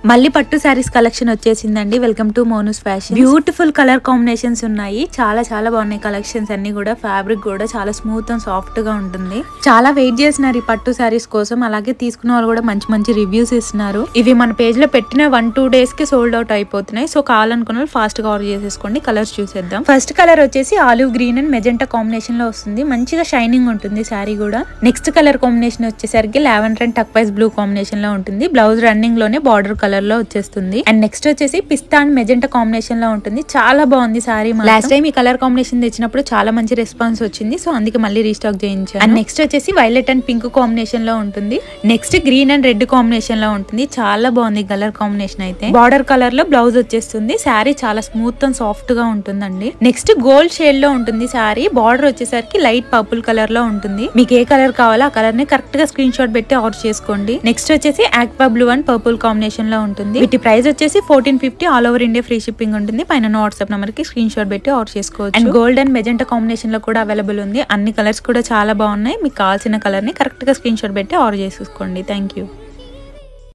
మళ్ళీ పట్టు సారీస్ కలెక్షన్ వచ్చేసిందండి. Welcome to Monu's Fashion. Beautiful colour combinations ఉన్నాయి. చాలా చాలా బాగున్నాయి కలెక్షన్స్ అన్ని కూడా. ఫ్యాబ్రిక్ కూడా చాలా స్మూత్ అండ్ సాఫ్ట్ గా ఉంటుంది. చాలా వెయిట్ చేస్తున్నారు ఈ పట్టు సారీస్ కోసం. అలాగే తీసుకున్న వాళ్ళు కూడా మంచి మంచి రివ్యూస్ ఇస్తున్నారు. ఇవి మన పేజ్ లో పెట్టిన 1-2 డేస్ కి సోల్డ్ అవుట్ అయిపోతున్నాయి. సో కావాలనుకున్న వాళ్ళు ఫాస్ట్ గా ఆర్డర్ చేసేసుకోండి. కలర్స్ చూసేద్దాం. ఫస్ట్ కలర్ వచ్చేసి olive green and magenta combination లో వస్తుంది. మంచిగా షైనింగ్ ఉంటుంది సారీ కూడా. నెక్స్ట్ కలర్ కాంబినేషన్ వచ్చేసరికి లావెండర్ అండ్ టక్వైస్ బ్లూ కాంబినేషన్ లో ఉంటుంది. బ్లౌజ్ రన్నింగ్ లోనే బార్డర్ కలర్ లో వచ్చేస్తుంది. అండ్ నెక్స్ట్ వచ్చేసి పిస్తా అండ్ మెజెంటా కాంబినేషన్ లో ఉంటుంది. చాలా బాగుంది సారీ. లాస్ట్ టైం ఈ కలర్ కాంబినేషన్ తెచ్చినప్పుడు చాలా మంచి రెస్పాన్స్ వచ్చింది. సో అందుకే మళ్ళీ రీస్టాక్ చేయించాను. అండ్ నెక్స్ట్ వచ్చేసి వైలెట్ అండ్ పింక్ కాంబినేషన్ లో ఉంటుంది. Next green and red combination లో ఉంటుంది. చాలా బాగుంది కలర్ కాంబినేషన్ అయితే. బార్డర్ కలర్ లో బ్లౌజ్ వచ్చేస్తుంది. శారీ చాలా స్మూత్ అండ్ సాఫ్ట్ గా ఉంటుందండి. నెక్స్ట్ గోల్డ్ షేడ్ లో ఉంటుంది శారీ. బార్డర్ వచ్చేసరికి లైట్ పర్పుల్ కలర్ లో ఉంటుంది. మీకు ఏ కలర్ కావాలో ఆ కలర్ ని కరెక్ట్ గా స్క్రీన్ షాట్ పెట్టి ఆర్డర్ చేసుకోండి. నెక్స్ట్ వచ్చేసి aqua blue and purple combination లో ఉంటుంది. వీటి ప్రైస్ వచ్చేసి 1450. All over India free shipping ఉంటుంది. పైన వాట్సాప్ నెంబర్ కి స్క్రీన్ షాట్ పెట్టి ఆర్డర్ చేసుకోవచ్చు. And gold and magenta combination లో కూడా అవైలబుల్ ఉంది. అన్ని కలర్స్ కూడా చాలా బాగున్నాయి. మీకు కావాల్సిన కలర్ ని కరెక్ట్ గా స్క్రీన్ షాట్ పెట్టి ఆర్డర్ చేసుకోండి. Thank you.